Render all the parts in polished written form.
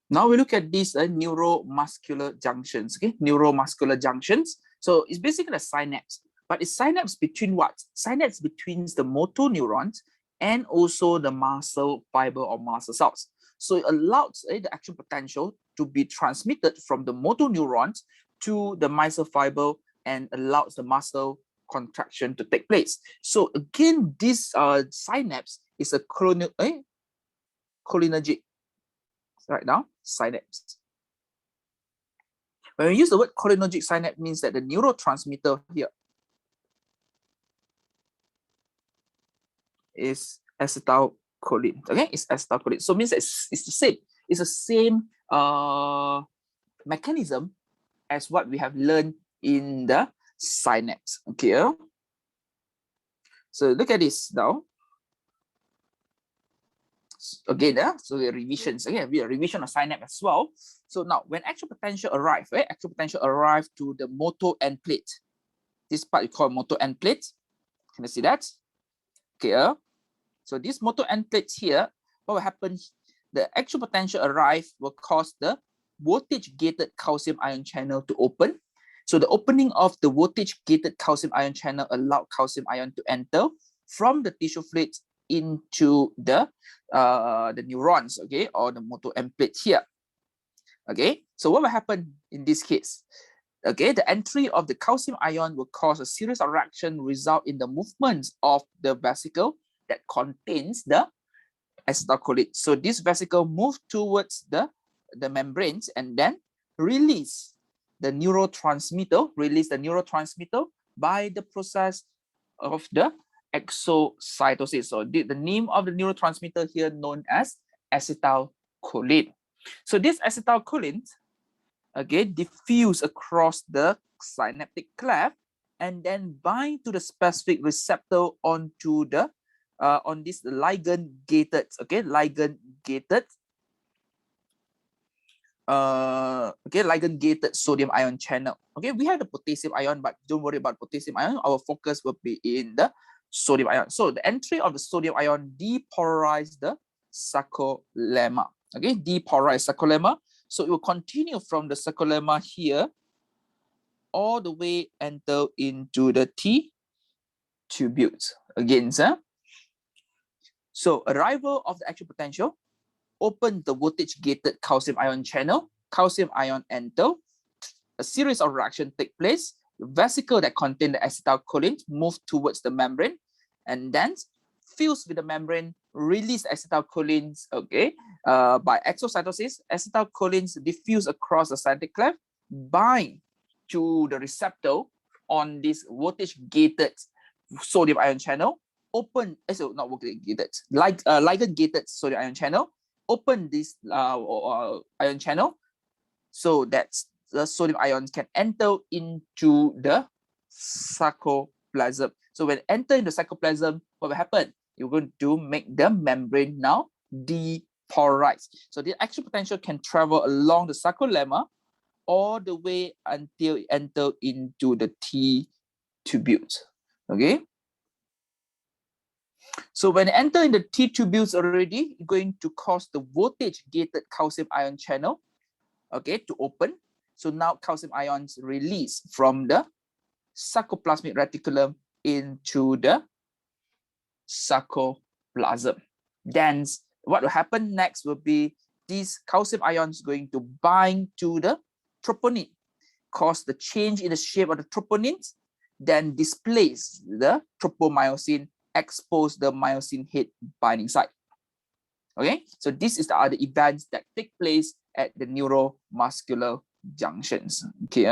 Now we look at these neuromuscular junctions. Okay, neuromuscular junctions. So it's basically a synapse, but it's synapse between what? Synapse between the motor neurons and also the muscle fiber or muscle cells. So it allows the action potential to be transmitted from the motor neurons to the muscle fiber and allows the muscle contraction to take place. So again, this synapse is a cholinergic. Right now, synapse. When we use the word cholinergic synapse, means that the neurotransmitter here is acetylcholine. Okay, it's acetylcholine. So it means that it's the same. It's the same mechanism as what we have learned in the synapse. Okay. So look at this now. Again, so the revisions, again, we are revision of synapse as well. So now when actual potential arrive, right? Actual potential arrive to the motor end plate. This part we call motor end plate. Can you see that? Okay. So this motor end plate here, what will happen? The actual potential arrive will cause the voltage gated calcium ion channel to open. So the opening of the voltage gated calcium ion channel allowed calcium ion to enter from the tissue fluid into the neurons, okay, or the motor end plate here. Okay, so what will happen in this case? Okay, the entry of the calcium ion will cause a series of reactions result in the movements of the vesicle that contains the acetylcholine. So this vesicle move towards the membranes and then release the neurotransmitter, by the process of the exocytosis. So the name of the neurotransmitter here known as acetylcholine. So this acetylcholine, again, diffuse across the synaptic cleft and then bind to the specific receptor onto the on this ligand gated, okay, ligand gated sodium ion channel. Okay, we have the potassium ion, but don't worry about potassium ion. Our focus will be in the sodium ion. So the entry of the sodium ion depolarize the sarcolemma. Okay, depolarize sarcolemma. So it will continue from the sarcolemma here all the way enter into the T tubules. Again, sir. So arrival of the actual potential, open the voltage gated calcium ion channel, calcium ion enter, a series of reactions take place, the vesicle that contain the acetylcholine move towards the membrane and then fuse with the membrane, release acetylcholines, okay, by exocytosis. Acetylcholines diffuse across the synaptic cleft, bind to the receptor on this voltage gated sodium ion channel, open, so not voltage gated, ligand gated sodium ion channel, open this ion channel so that the sodium ions can enter into the cytoplasm. So when enter into cytoplasm, what will happen? You're going to make the membrane now depolarize. So the action potential can travel along the sarcolemma all the way until it enter into the T tubules. Okay. So when enter in the T tubules already, it's going to cause the voltage gated calcium ion channel, okay, to open. So now calcium ions release from the sarcoplasmic reticulum into the sarcoplasm. Then what will happen next will be these calcium ions going to bind to the troponin, cause the change in the shape of the troponins, then displace the tropomyosin, expose the myosin head binding site. Okay, so this is the other events that take place at the neuromuscular junctions. Okay,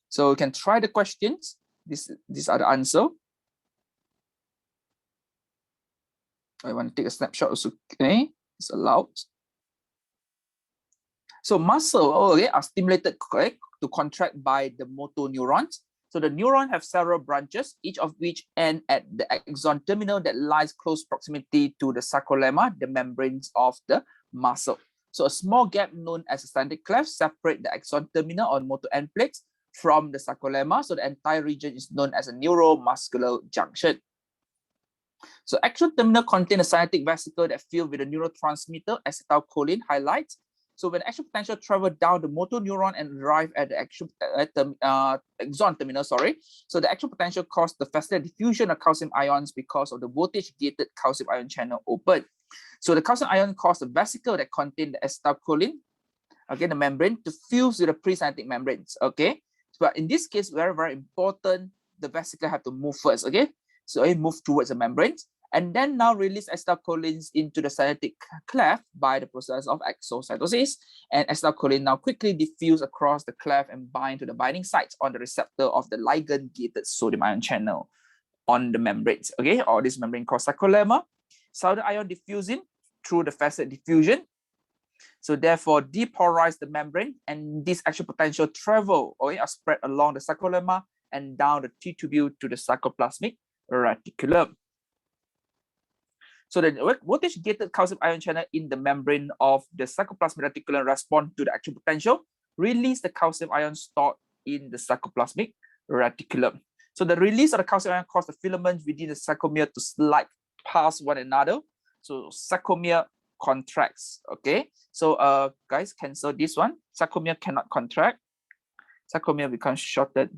so you can try the questions. These are the answer. I want to take a snapshot also. Okay, it's allowed. So muscle, okay, are stimulated, correct, to contract by the motor neurons. So the neuron have several branches, each of which end at the axon terminal that lies close proximity to the sarcolemma, the membranes of the muscle. So a small gap known as a synaptic cleft separate the axon terminal or motor end plates from the sarcolemma. So the entire region is known as a neuromuscular junction. So action terminal contain a synaptic vesicle that filled with a neurotransmitter acetylcholine highlights. So when action potential travel down the motor neuron and arrive at the action axon terminal, so the action potential caused the faster diffusion of calcium ions because of the voltage-gated calcium ion channel open. So the calcium ion caused the vesicle that contain the acetylcholine, okay, the membrane, to fuse with the presynaptic membranes, okay. But in this case, very, very important, the vesicle have to move first, okay. So it move towards the membranes, and then now release acetylcholines into the synaptic cleft by the process of exocytosis. And acetylcholine now quickly diffuse across the cleft and bind to the binding sites on the receptor of the ligand-gated sodium ion channel on the membranes, okay, or this membrane called sarcolemma. Sodium ion diffusing through the facet diffusion. So therefore, depolarize the membrane, and this action potential travel or are spread along the sarcolemma and down the T-tubule to the sarcoplasmic reticulum. So the voltage-gated calcium ion channel in the membrane of the sarcoplasmic reticulum respond to the action potential, release the calcium ion stored in the sarcoplasmic reticulum. So the release of the calcium ion causes the filaments within the sarcomere to slide past one another. So sarcomere contracts, okay? So guys, cancel this one. Sarcomere cannot contract. Sarcomere becomes shortened.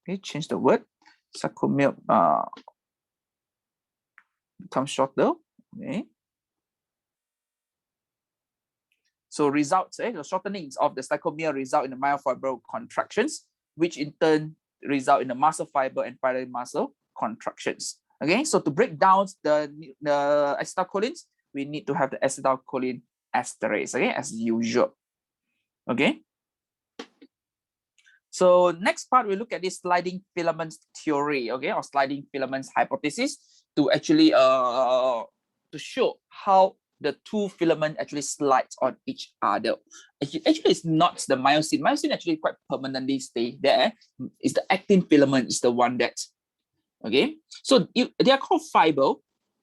Okay, change the word. Sarcomere becomes shorter. Okay. So results, the shortenings of the sarcomere result in the myofibril contractions, which in turn result in the muscle fiber and parallel muscle contractions. Okay, so to break down the acetylcholines, we need to have the acetylcholine esterase, okay, as usual. Okay. So next part, we look at this sliding filaments theory, okay, or sliding filaments hypothesis to actually to show how the two filaments actually slides on each other. Actually, it's not the myosin. Myosin actually quite permanently stay there. It's the actin filament is the one that, okay. So they are called fiber,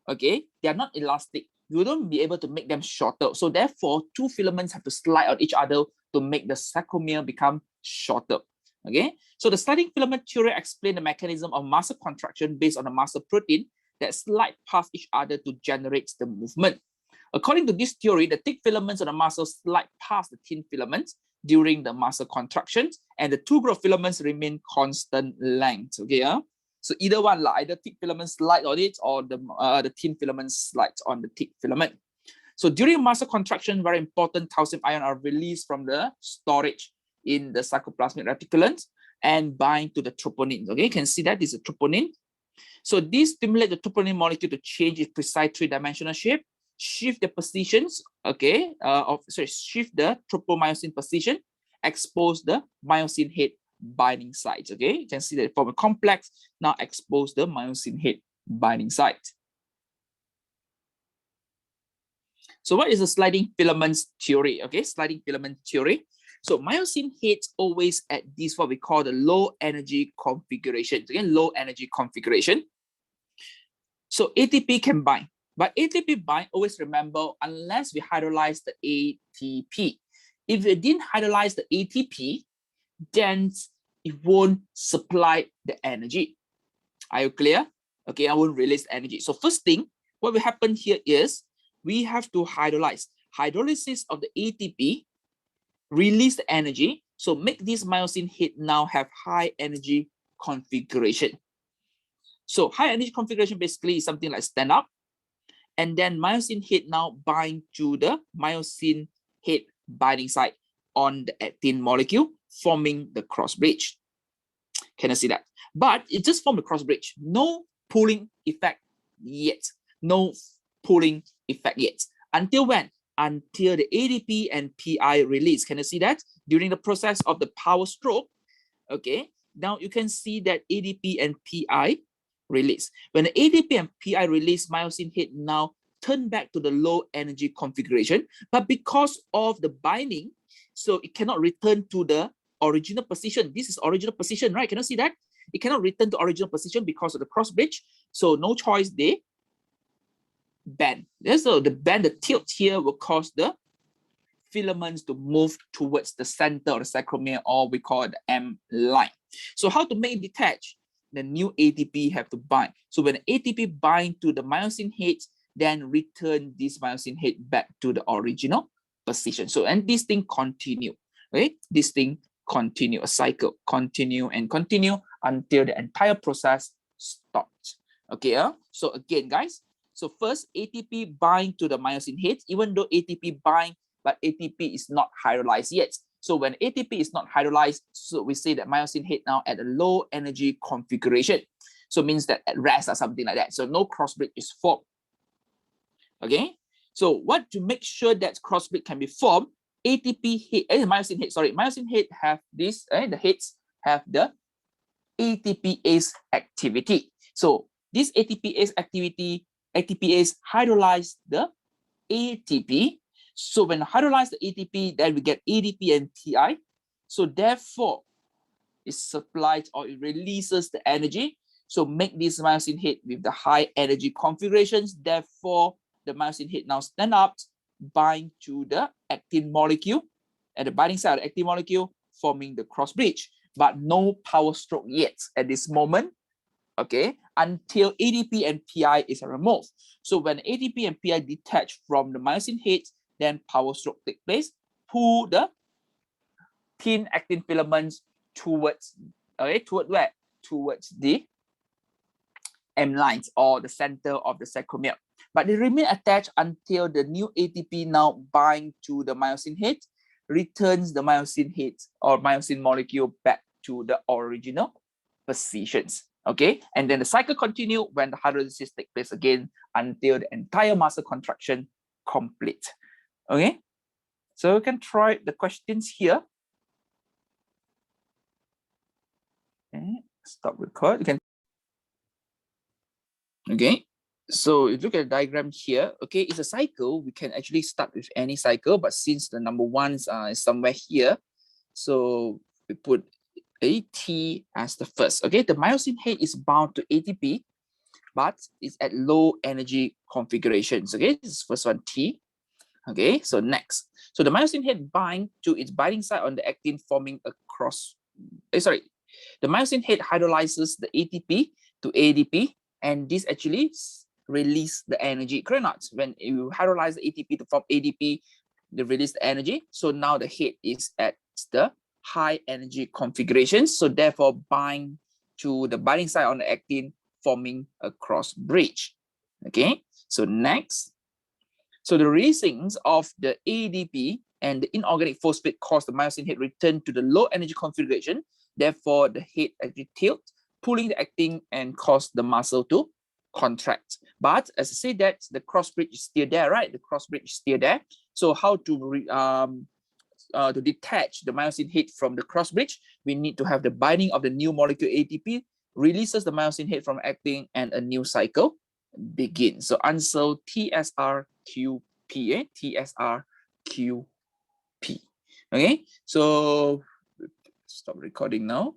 okay. They are not elastic. You don't be able to make them shorter. So therefore, two filaments have to slide on each other to make the sarcomere become shorter. Okay, so the sliding filament theory explains the mechanism of muscle contraction based on the muscle protein that slide past each other to generate the movement. According to this theory, the thick filaments of the muscle slide past the thin filaments during the muscle contractions, and the two group of filaments remain constant length. Okay, so either one, either thick filaments slide on it, or the thin filaments slides on the thick filament. So during muscle contraction, very important calcium ion are released from the storage in the sarcoplasmic reticulum and bind to the troponin. Okay, you can see that this is a troponin. So this stimulates the troponin molecule to change its precise three-dimensional shape, shift the positions, okay, shift the tropomyosin position, expose the myosin head binding sites. Okay, you can see that from a complex now expose the myosin head binding site. So what is the sliding filaments theory? Okay, sliding filament theory. So myosin heads always at this what we call the low energy configuration. Again, low energy configuration. So ATP can bind, but ATP bind, always remember, unless we hydrolyze the ATP. If we didn't hydrolyze the ATP, then it won't supply the energy. Are you clear? Okay, I won't release energy. So first thing, what will happen here is we have to hydrolyze. Hydrolysis of the ATP release the energy, so make this myosin head now have high energy configuration. So high energy configuration basically is something like stand up, and then myosin head now bind to the myosin head binding site on the actin molecule, forming the cross bridge. Can I see that? But it just formed a cross bridge. No pulling effect yet. No pulling effect yet. Until when? Until the ADP and PI release. Can you see that? During the process of the power stroke, okay, now you can see that ADP and PI release. When the ADP and PI release, myosin head now turn back to the low energy configuration, but because of the binding, so it cannot return to the original position. This is original position, right? Can you see that? It cannot return to original position because of the cross bridge. So no choice, they bend. So the bend, the tilt here will cause the filaments to move towards the center of the sarcomere, or we call it the M line. So how to make it detach? The new ATP have to bind. So when ATP bind to the myosin head, then return this myosin head back to the original position. So, and this thing continue, okay? This thing continue, a cycle, continue and continue until the entire process stops. Okay, so again, guys, so first ATP bind to the myosin head, even though ATP bind, but ATP is not hydrolyzed yet. So when ATP is not hydrolyzed, so we say that myosin head now at a low energy configuration. So it means that at rest or something like that. So no cross bridge is formed. Okay, so what to make sure that cross bridge can be formed? ATP head, myosin head, sorry, myosin head have this, the heads have the ATPase activity. So this ATPase activity, ATPase hydrolyze the ATP. So when hydrolyze the ATP, then we get ADP and TI. So therefore, it supplies or it releases the energy. So make this myosin head with the high energy configurations. Therefore, the myosin head now stand up, bind to the actin molecule at the binding side of the actin molecule, forming the cross bridge. But no power stroke yet at this moment, okay, until ADP and PI is removed. So when ADP and PI detach from the myosin head, then power stroke take place, pull the thin actin filaments towards, okay, toward where? Towards the M lines or the center of the sarcomere. But they remain attached until the new ATP now bind to the myosin head, returns the myosin head or myosin molecule back to the original positions. Okay, and then the cycle continue when the hydrolysis takes place again until the entire muscle contraction complete. Okay, so we can try the questions here. Okay, stop record. You can. Okay, so if you look at the diagram here, okay, it's a cycle. We can actually start with any cycle, but since the number one is somewhere here, so we put AT as the first. Okay, the myosin head is bound to ATP, but it's at low energy configurations. Okay, this is first one T. Okay, so next, so the myosin head bind to its binding site on the actin, forming a cross. The myosin head hydrolyzes the ATP to ADP, and this actually release the energy. Correct not? When you hydrolyze the ATP to form ADP, they release the energy. So now the head is at the high energy configuration. So therefore bind to the binding site on the actin, forming a cross bridge. Okay, so next. So the releasings of the ADP and the inorganic phosphate cause the myosin head return to the low energy configuration. Therefore, the head actually tilt, pulling the actin and cause the muscle to contract. But as I said, that the cross bridge is still there, right? The cross bridge is still there. So how to detach the myosin head from the cross bridge? We need to have the binding of the new molecule ATP, releases the myosin head from actin, and a new cycle begins. So answer TSRQP, TSRQP. Okay, so stop recording now.